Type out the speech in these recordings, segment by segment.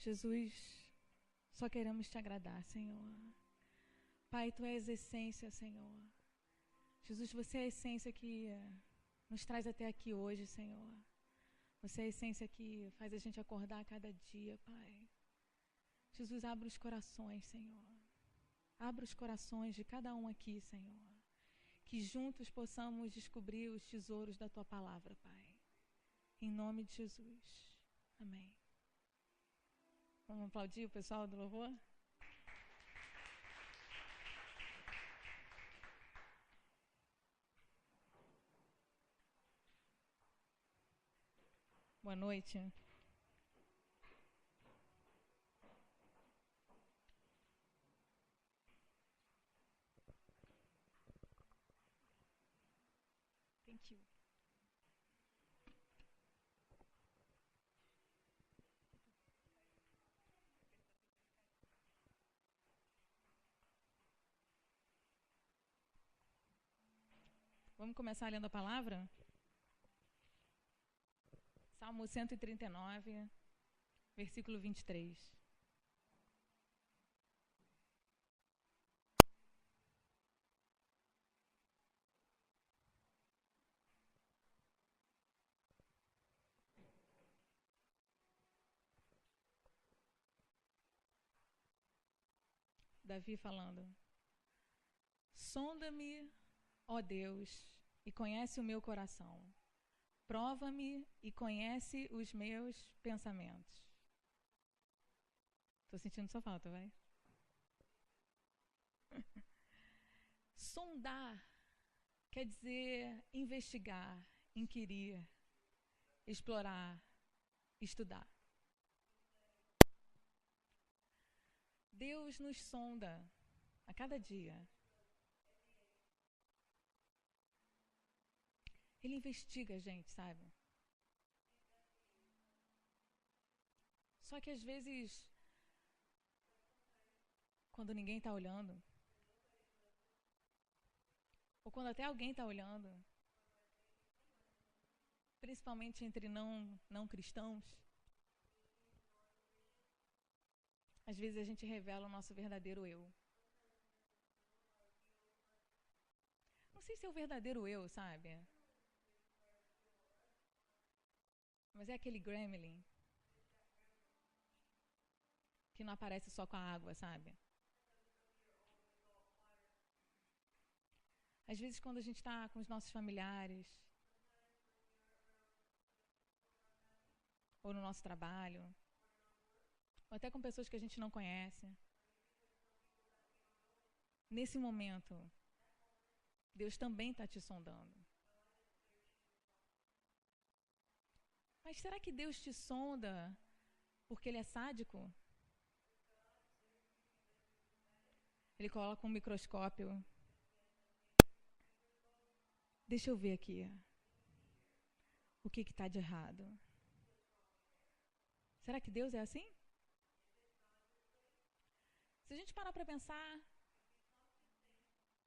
Jesus, só queremos te agradar, Senhor. Pai, tu és a essência, Senhor. Jesus, você é a essência que nos traz até aqui hoje, Senhor. Você é a essência que faz a gente acordar a cada dia, Pai. Jesus, abre os corações, Senhor. Abra os corações de cada um aqui, Senhor. Que juntos possamos descobrir os tesouros da tua palavra, Pai. Em nome de Jesus. Amém. Vamos aplaudir o pessoal do louvor? Boa noite. Thank you. Vamos começar lendo a palavra? Salmo 139, versículo 23. Davi falando: Sonda-me, ó Deus, e conhece o meu coração. Prova-me e conhece os meus pensamentos. Estou sentindo sua falta, vai? Sondar quer dizer investigar, inquirir, explorar, estudar. Deus nos sonda a cada dia. Ele investiga a gente, sabe? Só que às vezes, quando ninguém está olhando, ou quando até alguém está olhando, principalmente entre não cristãos, às vezes a gente revela o nosso verdadeiro eu. Não sei se é o verdadeiro eu, sabe? Mas é aquele gremlin que não aparece só com a água, sabe? Às vezes quando a gente está com os nossos familiares, ou no nosso trabalho, ou até com pessoas que a gente não conhece, nesse momento, Deus também está te sondando. Mas será que Deus te sonda porque Ele é sádico? Ele coloca um microscópio. Deixa eu ver aqui. O que está de errado? Será que Deus é assim? Se a gente parar para pensar,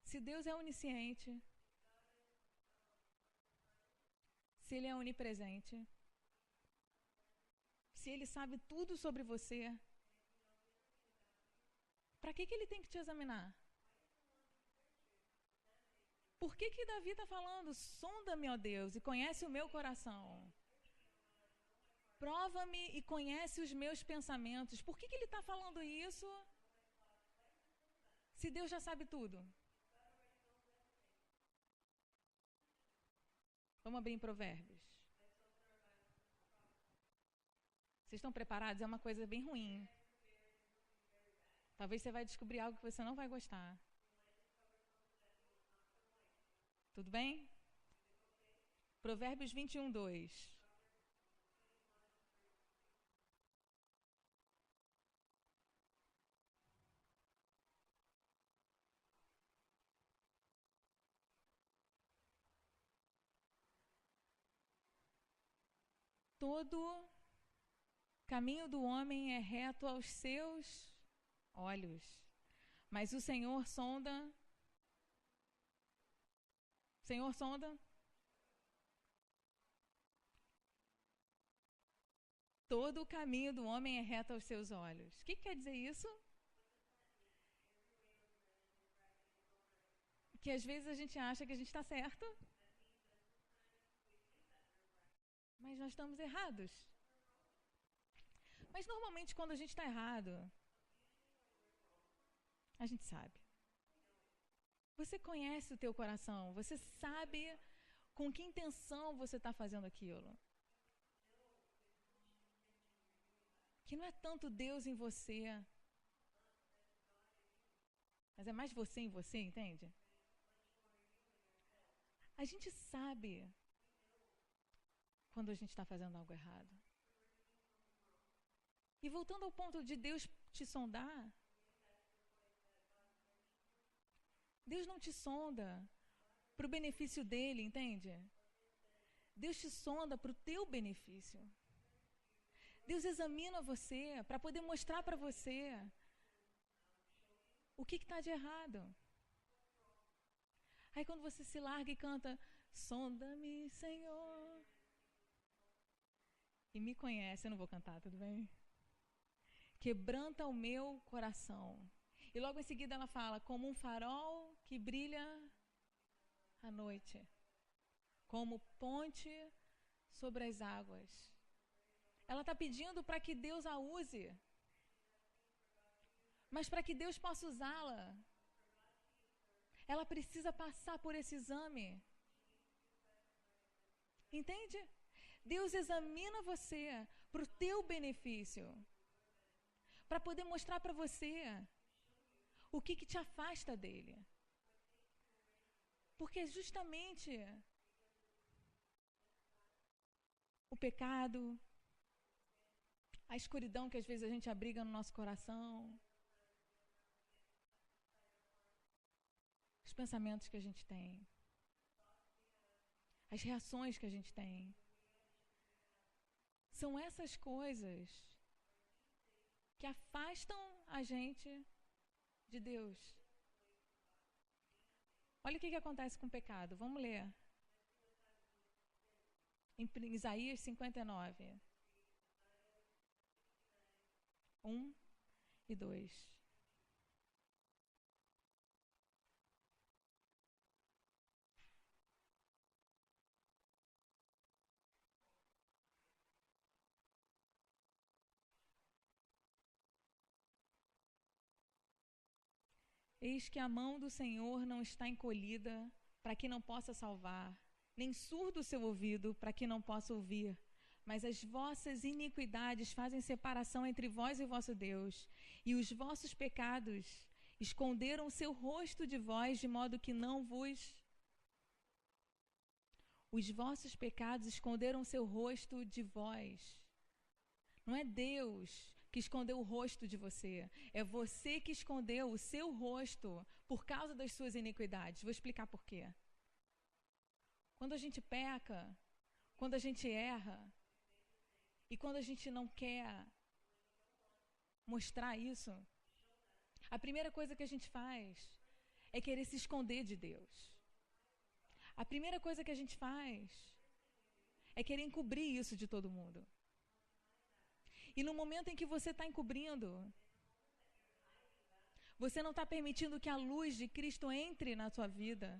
se Deus é onisciente, se Ele é onipresente, se Ele sabe tudo sobre você, para que Ele tem que te examinar? Por que Davi está falando? Sonda-me, ó Deus, e conhece o meu coração. Prova-me e conhece os meus pensamentos. Por que Ele está falando isso? Se Deus já sabe tudo. Vamos abrir em Provérbios. Vocês estão preparados? É uma coisa bem ruim. Talvez você vai descobrir algo que você não vai gostar. Tudo bem? Provérbios 21, 2. Todo caminho do homem é reto aos seus olhos, mas o Senhor sonda. O Senhor sonda. Todo o caminho do homem é reto aos seus olhos. O que quer dizer isso? Que às vezes a gente acha que a gente está certo, mas nós estamos errados. Mas normalmente quando a gente está errado, a gente sabe. Você conhece o teu coração, você sabe com que intenção você está fazendo aquilo. Que não é tanto Deus em você, mas é mais você em você, entende? A gente sabe quando a gente está fazendo algo errado. E voltando ao ponto de Deus te sondar, Deus não te sonda para o benefício dele, entende? Deus te sonda para o teu benefício. Deus examina você para poder mostrar para você o que está de errado. Aí quando você se larga e canta, sonda-me, Senhor. E me conhece, eu não vou cantar, tudo bem? Quebranta o meu coração. E logo em seguida ela fala, como um farol que brilha à noite, como ponte sobre as águas. Ela está pedindo para que Deus a use, mas para que Deus possa usá-la, ela precisa passar por esse exame. Entende? Deus examina você para o teu benefício, para poder mostrar para você o que te afasta dele. Porque justamente o pecado, a escuridão que às vezes a gente abriga no nosso coração, os pensamentos que a gente tem, as reações que a gente tem, são essas coisas que afastam a gente de Deus. Olha o que acontece com o pecado. Vamos ler. Em Isaías 59. 1 e 2. Eis que a mão do Senhor não está encolhida para que não possa salvar, nem surdo o seu ouvido para que não possa ouvir. Mas as vossas iniquidades fazem separação entre vós e vosso Deus, e os vossos pecados esconderam o seu rosto de vós, de modo que não vos... Os vossos pecados esconderam o seu rosto de vós. Não é Deus que escondeu o rosto de você. É você que escondeu o seu rosto por causa das suas iniquidades. Vou explicar por quê. Quando a gente peca, quando a gente erra, e quando a gente não quer mostrar isso, a primeira coisa que a gente faz é querer se esconder de Deus. A primeira coisa que a gente faz é querer encobrir isso de todo mundo. E no momento em que você está encobrindo, você não está permitindo que a luz de Cristo entre na sua vida.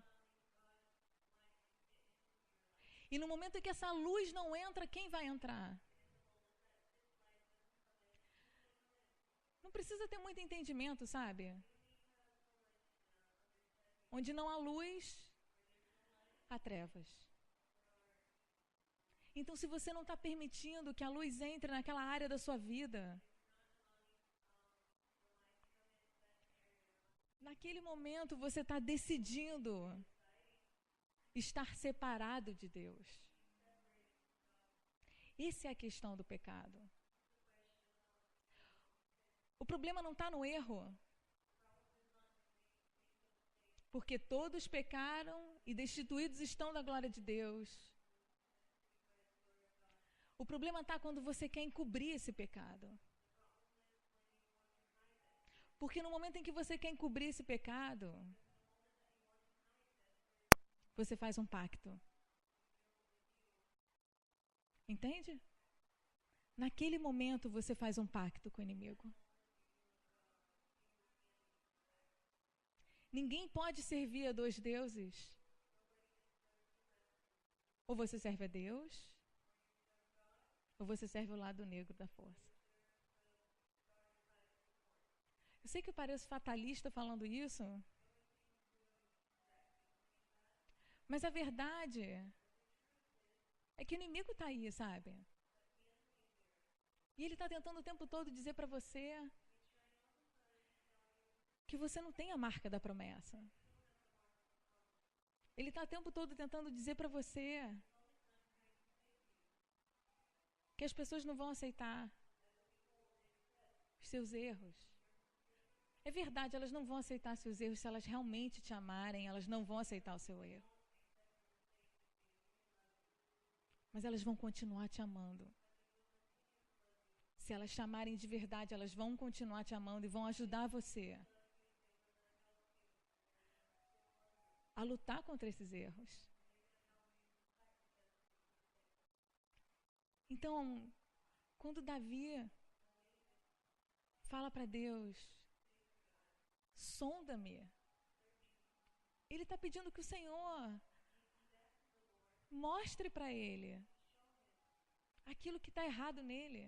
E no momento em que essa luz não entra, quem vai entrar? Não precisa ter muito entendimento, sabe? Onde não há luz, há trevas. Então, se você não está permitindo que a luz entre naquela área da sua vida, naquele momento você está decidindo estar separado de Deus. Essa é a questão do pecado. O problema não está no erro. Porque todos pecaram e destituídos estão da glória de Deus. O problema está quando você quer encobrir esse pecado. Porque no momento em que você quer encobrir esse pecado, você faz um pacto. Entende? naquele momento você faz um pacto com o inimigo. Ninguém pode servir a dois deuses. Ou você serve a Deus, ou você serve o lado negro da força. Eu sei que eu pareço fatalista falando isso, mas a verdade é que o inimigo está aí, sabe? E ele está tentando o tempo todo dizer para você que você não tem a marca da promessa. Ele está o tempo todo tentando dizer para você que as pessoas não vão aceitar os seus erros. É verdade, elas não vão aceitar seus erros. Se elas realmente te amarem, elas não vão aceitar o seu erro. Mas elas vão continuar te amando. Se elas te amarem de verdade, elas vão continuar te amando e vão ajudar você a lutar contra esses erros. Então, quando Davi fala para Deus, sonda-me, ele está pedindo que o Senhor mostre para ele aquilo que está errado nele,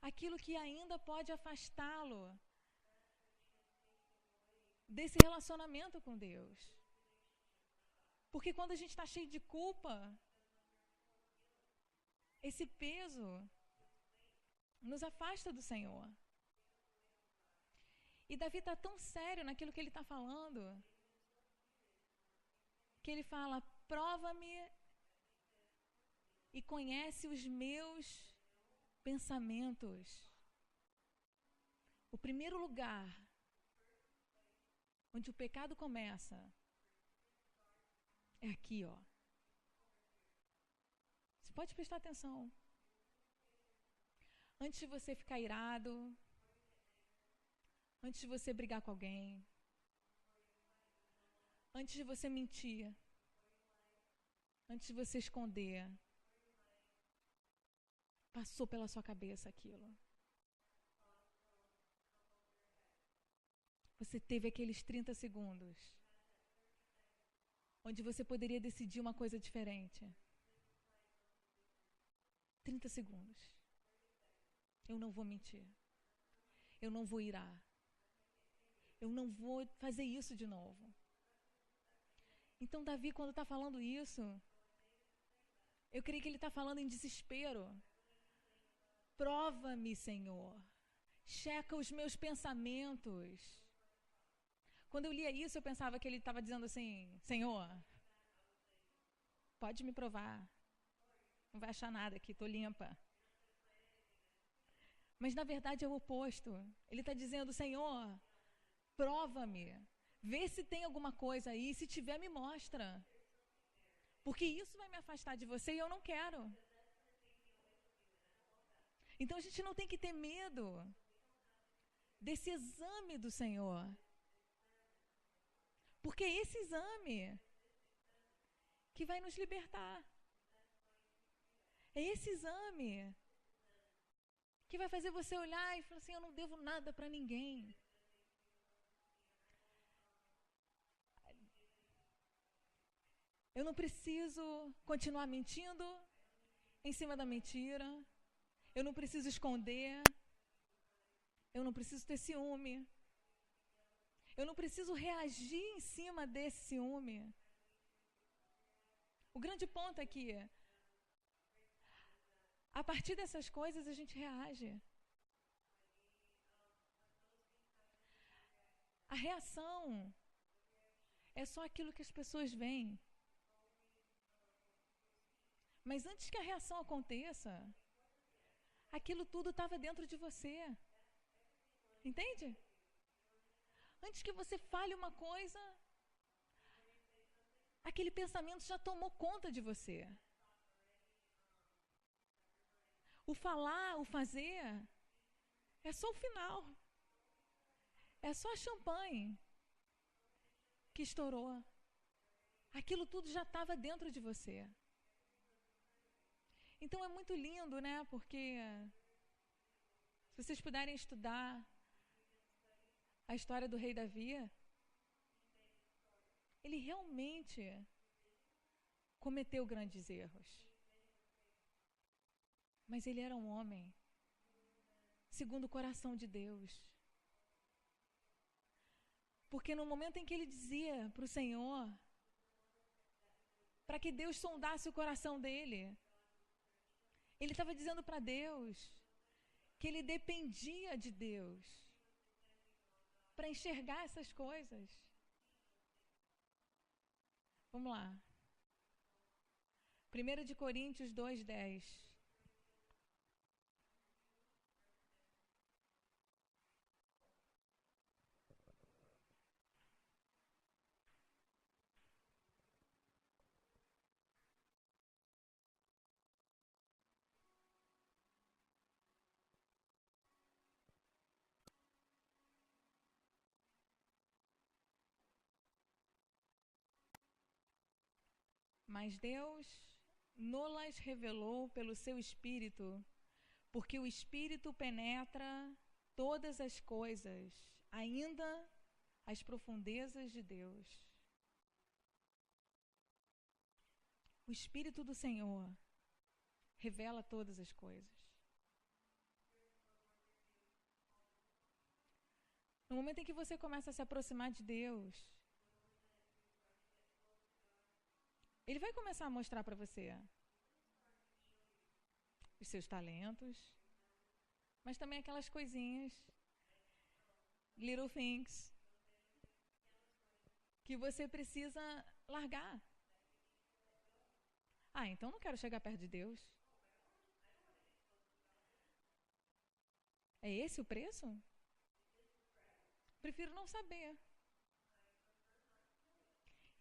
aquilo que ainda pode afastá-lo desse relacionamento com Deus. Porque quando a gente está cheio de culpa, esse peso nos afasta do Senhor. E Davi está tão sério naquilo que ele está falando, que ele fala: prova-me e conhece os meus pensamentos. O primeiro lugar onde o pecado começa é aqui, ó. Você pode prestar atenção. Antes de você ficar irado, antes de você brigar com alguém, antes de você mentir, antes de você esconder, passou pela sua cabeça aquilo. Você teve aqueles 30 segundos onde você poderia decidir uma coisa diferente. 30 segundos. Eu não vou mentir. Eu não vou irar. Eu não vou fazer isso de novo. Então, Davi, quando está falando isso, eu creio que ele está falando em desespero. Prova-me, Senhor. Checa os meus pensamentos. Quando eu lia isso, eu pensava que ele estava dizendo assim: Senhor, pode me provar. Não vai achar nada aqui, estou limpa. Mas, na verdade, é o oposto. Ele está dizendo: Senhor, prova-me. Vê se tem alguma coisa aí. Se tiver, me mostra. Porque isso vai me afastar de você e eu não quero. Então, a gente não tem que ter medo desse exame do Senhor. Porque é esse exame que vai nos libertar. É esse exame que vai fazer você olhar e falar assim: eu não devo nada para ninguém. Eu não preciso continuar mentindo em cima da mentira. Eu não preciso esconder. Eu não preciso ter ciúme. Eu não preciso reagir em cima desse ciúme. O grande ponto é que, a partir dessas coisas, a gente reage. A reação é só aquilo que as pessoas veem. Mas antes que a reação aconteça, aquilo tudo estava dentro de você. Entende? Antes que você fale uma coisa, aquele pensamento já tomou conta de você. O falar, o fazer, é só o final. É só a champanhe que estourou. Aquilo tudo já estava dentro de você. Então é muito lindo, né? Porque se vocês puderem estudar a história do rei Davi, ele realmente cometeu grandes erros. Mas ele era um homem segundo o coração de Deus. Porque no momento em que ele dizia para o Senhor, para que Deus sondasse o coração dele, ele estava dizendo para Deus que ele dependia de Deus para enxergar essas coisas. Vamos lá. 1 de Coríntios 2:10. Mas Deus nos revelou pelo seu Espírito, porque o Espírito penetra todas as coisas, ainda as profundezas de Deus. O Espírito do Senhor revela todas as coisas. No momento em que você começa a se aproximar de Deus, Ele vai começar a mostrar para você os seus talentos, mas também aquelas coisinhas, little things, que você precisa largar. Ah, então não quero chegar perto de Deus. É esse o preço? Prefiro não saber.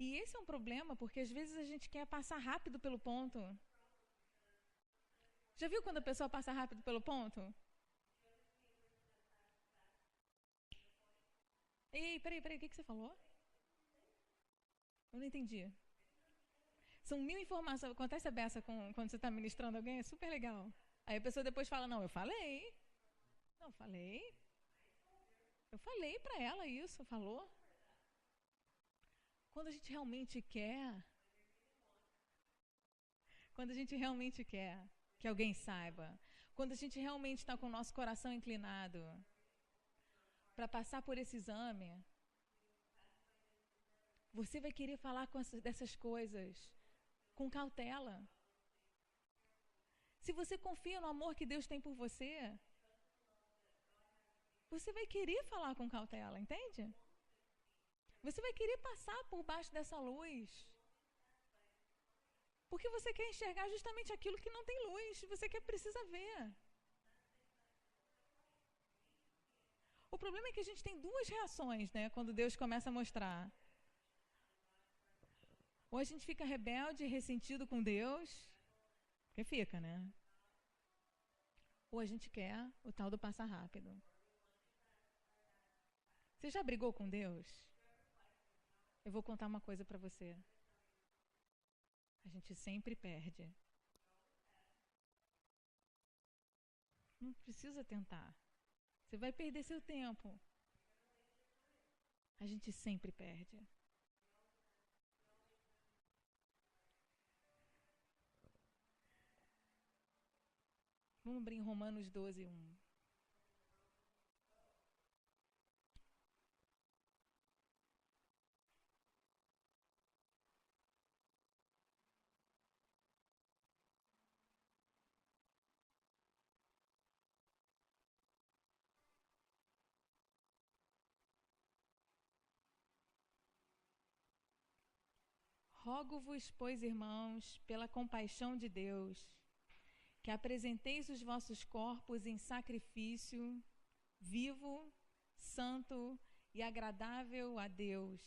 E esse é um problema, porque às vezes a gente quer passar rápido pelo ponto. Já viu quando a pessoa passa rápido pelo ponto? Ei, peraí, o que você falou? Eu não entendi. São 1000 informações. Acontece a beça quando você está ministrando alguém, é super legal. Aí a pessoa depois fala, não, eu falei. Não, falei. Eu falei para ela isso, falou. Quando a gente realmente quer, que alguém saiba, quando a gente realmente está com o nosso coração inclinado para passar por esse exame, você vai querer falar dessas coisas com cautela. Se você confia no amor que Deus tem por você, você vai querer falar com cautela, entende? Você vai querer passar por baixo dessa luz. Porque você quer enxergar justamente aquilo que não tem luz. Você precisa ver. O problema é que a gente tem duas reações, né? Quando Deus começa a mostrar. Ou a gente fica rebelde e ressentido com Deus. Porque fica, né? Ou a gente quer o tal do passar rápido. Você já brigou com Deus? Eu vou contar uma coisa para você. A gente sempre perde. Não precisa tentar. Você vai perder seu tempo. A gente sempre perde. Vamos abrir em Romanos 12:1. Rogo-vos, pois, irmãos, pela compaixão de Deus, que apresenteis os vossos corpos em sacrifício vivo, santo e agradável a Deus,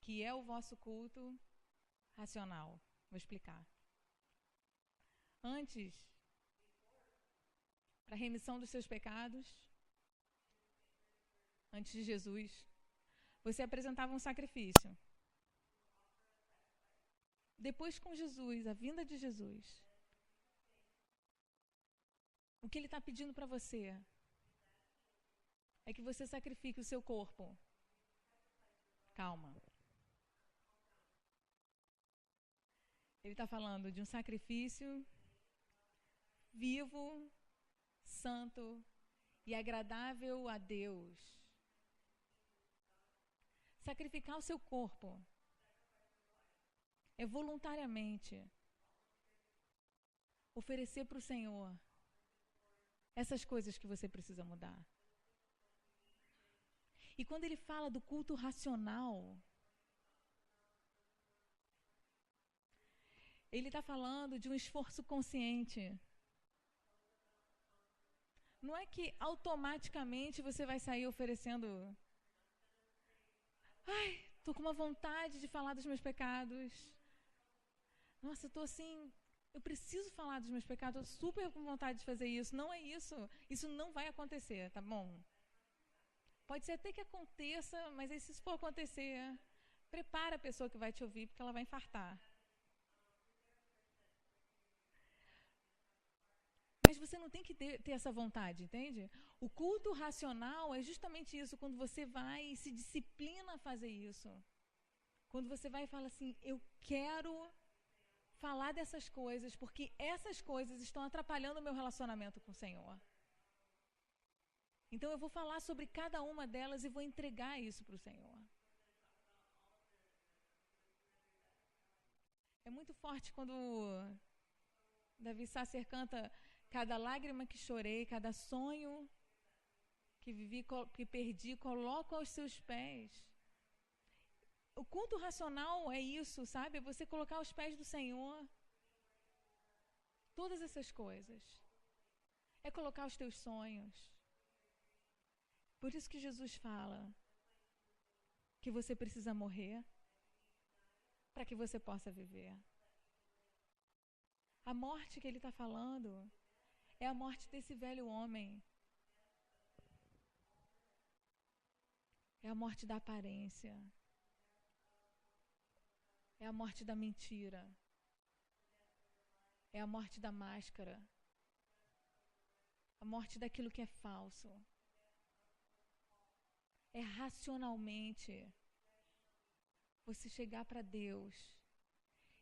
que é o vosso culto racional. Vou explicar. Antes, para a remissão dos seus pecados, antes de Jesus, você apresentava um sacrifício. Depois, com Jesus, a vinda de Jesus, O que Ele está pedindo para você é que você sacrifique o seu corpo. Calma. Ele está falando de um sacrifício vivo, santo e agradável a Deus. Sacrificar o seu corpo é voluntariamente oferecer para o Senhor essas coisas que você precisa mudar. E quando ele fala do culto racional, ele está falando de um esforço consciente. Não é que automaticamente você vai sair oferecendo. Ai, estou com uma vontade de falar dos meus pecados. Nossa, eu estou assim, eu preciso falar dos meus pecados, estou super com vontade de fazer isso. Não é isso. Isso não vai acontecer, tá bom? Pode ser até que aconteça, mas aí se isso for acontecer, prepara a pessoa que vai te ouvir, porque ela vai infartar. Mas você não tem que ter essa vontade, entende? O culto racional é justamente isso, quando você vai e se disciplina a fazer isso. Quando você vai e fala assim, eu quero falar dessas coisas, porque essas coisas estão atrapalhando o meu relacionamento com o Senhor. Então eu vou falar sobre cada uma delas e vou entregar isso para o Senhor. É muito forte quando Davi Sasser canta: cada lágrima que chorei, cada sonho que vivi, que perdi, coloco aos seus pés. O culto racional é isso, sabe? É você colocar aos pés do Senhor todas essas coisas. É colocar os teus sonhos. Por isso que Jesus fala que você precisa morrer para que você possa viver. A morte que ele está falando é a morte desse velho homem. É a morte da aparência. É a morte da mentira. É a morte da máscara. A morte daquilo que é falso. É racionalmente você chegar para Deus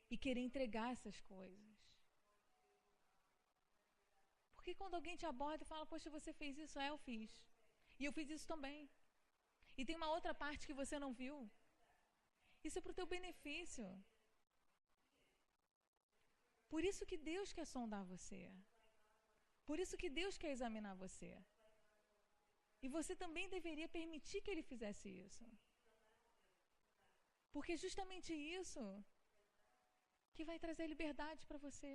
e querer entregar essas coisas. Porque quando alguém te aborda e fala, poxa, você fez isso? Eu fiz. E eu fiz isso também. E tem uma outra parte que você não viu. Isso é para o teu benefício. Por isso que Deus quer sondar você. Por isso que Deus quer examinar você. E você também deveria permitir que Ele fizesse isso. Porque é justamente isso que vai trazer liberdade para você.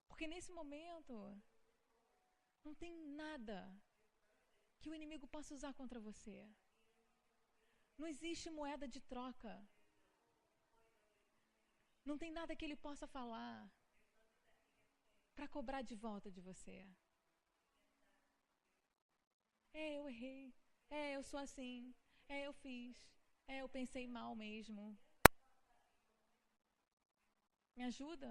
Porque nesse momento, não tem nada que o inimigo possa usar contra você. Não existe moeda de troca. Não tem nada que ele possa falar para cobrar de volta de você. Eu errei. Eu sou assim. Eu fiz. Eu pensei mal mesmo. Me ajuda?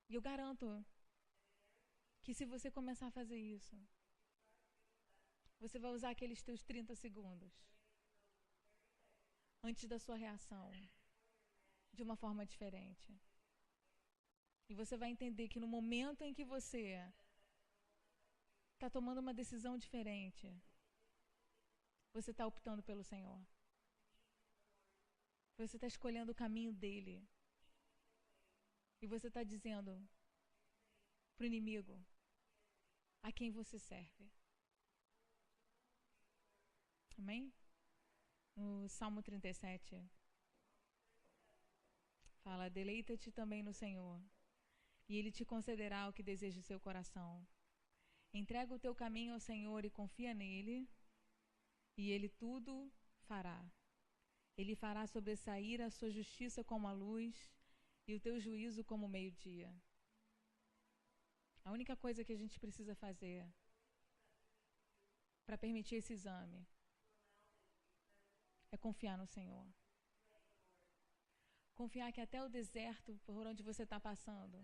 E eu garanto que se você começar a fazer isso, você vai usar aqueles teus 30 segundos antes da sua reação de uma forma diferente. E você vai entender que no momento em que você está tomando uma decisão diferente, você está optando pelo Senhor. Você está escolhendo o caminho dele. E você está dizendo para o inimigo a quem você serve. Amém? No Salmo 37, fala: deleita-te também no Senhor, e Ele te concederá o que deseja o seu coração. Entrega o teu caminho ao Senhor e confia nele, e Ele tudo fará. Ele fará sobressair a sua justiça como a luz e o teu juízo como o meio-dia. A única coisa que a gente precisa fazer para permitir esse exame é confiar no Senhor. Confiar que até o deserto por onde você está passando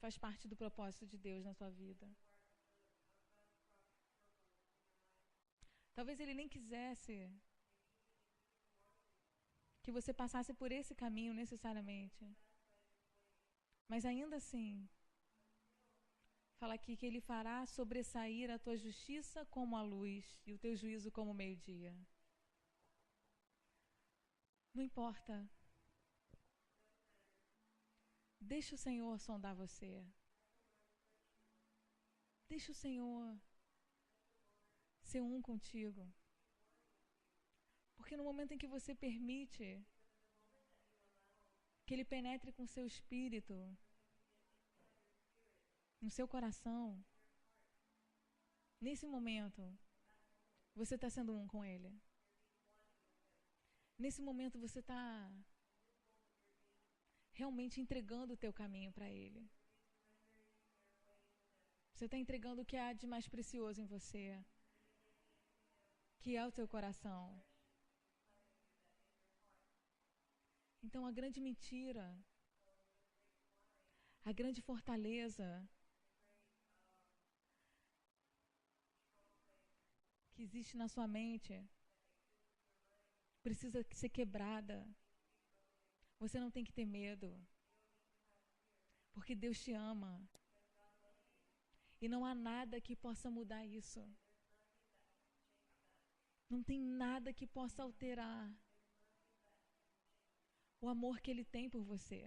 faz parte do propósito de Deus na sua vida. Talvez Ele nem quisesse que você passasse por esse caminho necessariamente. Mas ainda assim, fala aqui que Ele fará sobressair a tua justiça como a luz e o teu juízo como o meio-dia. Não importa. Deixa o Senhor sondar você. Deixa o Senhor ser um contigo. Porque no momento em que você permite que Ele penetre com o seu espírito, no seu coração, nesse momento, você está sendo um com Ele. Nesse momento você está realmente entregando o teu caminho para Ele. Você está entregando o que há de mais precioso em você, que é o teu coração. Então a grande mentira, a grande fortaleza que existe na sua mente precisa ser quebrada. Você não tem que ter medo, porque Deus te ama. E não há nada que possa mudar isso. Não tem nada que possa alterar o amor que Ele tem por você.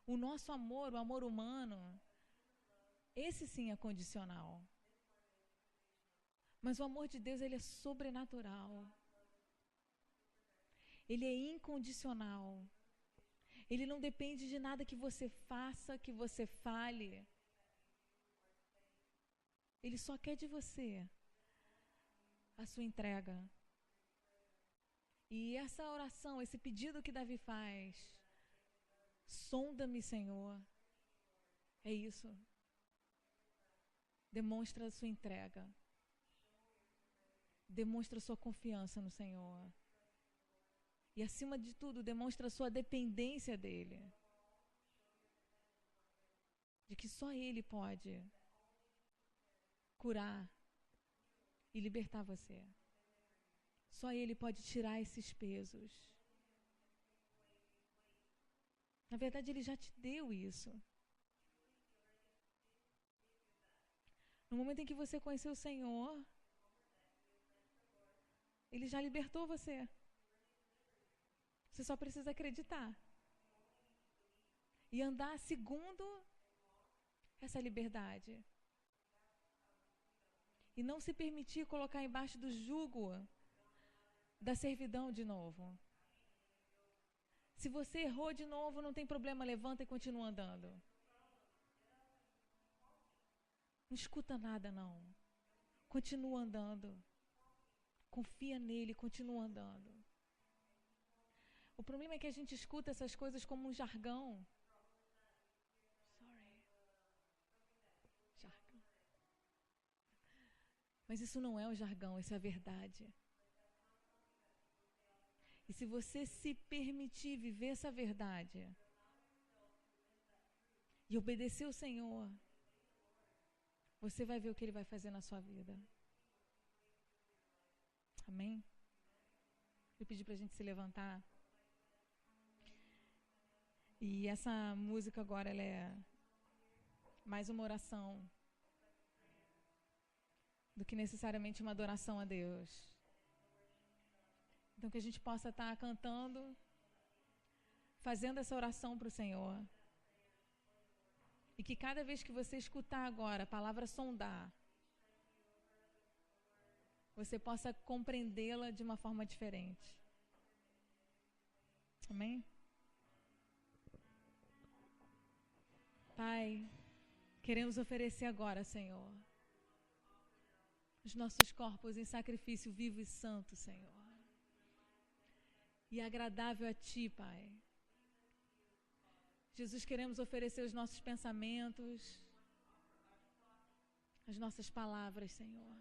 O nosso amor, o amor humano, esse sim é condicional. Mas o amor de Deus, ele é sobrenatural. Ele é incondicional. Ele não depende de nada que você faça, que você fale. Ele só quer de você a sua entrega. E essa oração, esse pedido que Davi faz, sonda-me, Senhor, é isso. Demonstra a sua entrega. Demonstra a sua confiança no Senhor. E acima de tudo, demonstra a sua dependência dEle. De que só Ele pode curar e libertar você. Só Ele pode tirar esses pesos. Na verdade, Ele já te deu isso. No momento em que você conheceu o Senhor, Ele já libertou você. Você só precisa acreditar. E andar segundo essa liberdade. E não se permitir colocar embaixo do jugo da servidão de novo. Se você errou de novo, não tem problema, levanta e continua andando. Não escuta nada, não. Continua andando. Confia nele, continua andando. O problema é que a gente escuta essas coisas como um jargão. Jargão. Mas isso não é o jargão, isso é a verdade. E se você se permitir viver essa verdade e obedecer o Senhor, você vai ver o que Ele vai fazer na sua vida. Amém? Eu pedi para a gente se levantar. E essa música agora, ela é mais uma oração do que necessariamente uma adoração a Deus. Então que a gente possa estar cantando, fazendo essa oração para o Senhor. E que cada vez que você escutar agora a palavra sondar, você possa compreendê-la de uma forma diferente. Amém? Pai, queremos oferecer agora, Senhor, os nossos corpos em sacrifício vivo e santo, Senhor. E agradável a Ti, Pai. Jesus, queremos oferecer os nossos pensamentos, as nossas palavras, Senhor,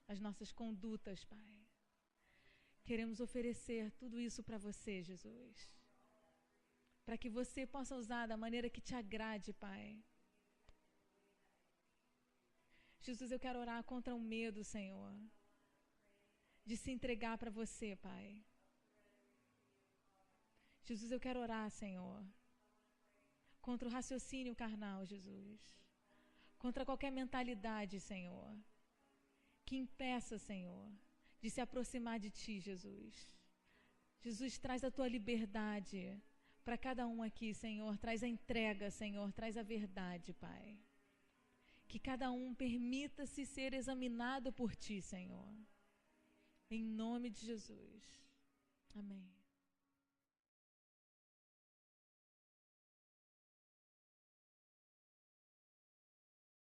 as nossas condutas, Pai. queremos oferecer tudo isso para você, Jesus. Para que você possa usar da maneira que te agrade, Pai. Jesus, eu quero orar contra o medo, Senhor, de se entregar para você, Pai. Jesus, eu quero orar, Senhor, contra o raciocínio carnal, Jesus. Contra qualquer mentalidade, Senhor, que impeça, Senhor, de se aproximar de Ti, Jesus. Jesus, traz a Tua liberdade para cada um aqui, Senhor. Traz a entrega, Senhor. Traz a verdade, Pai. Que cada um permita-se ser examinado por Ti, Senhor. Em nome de Jesus. Amém.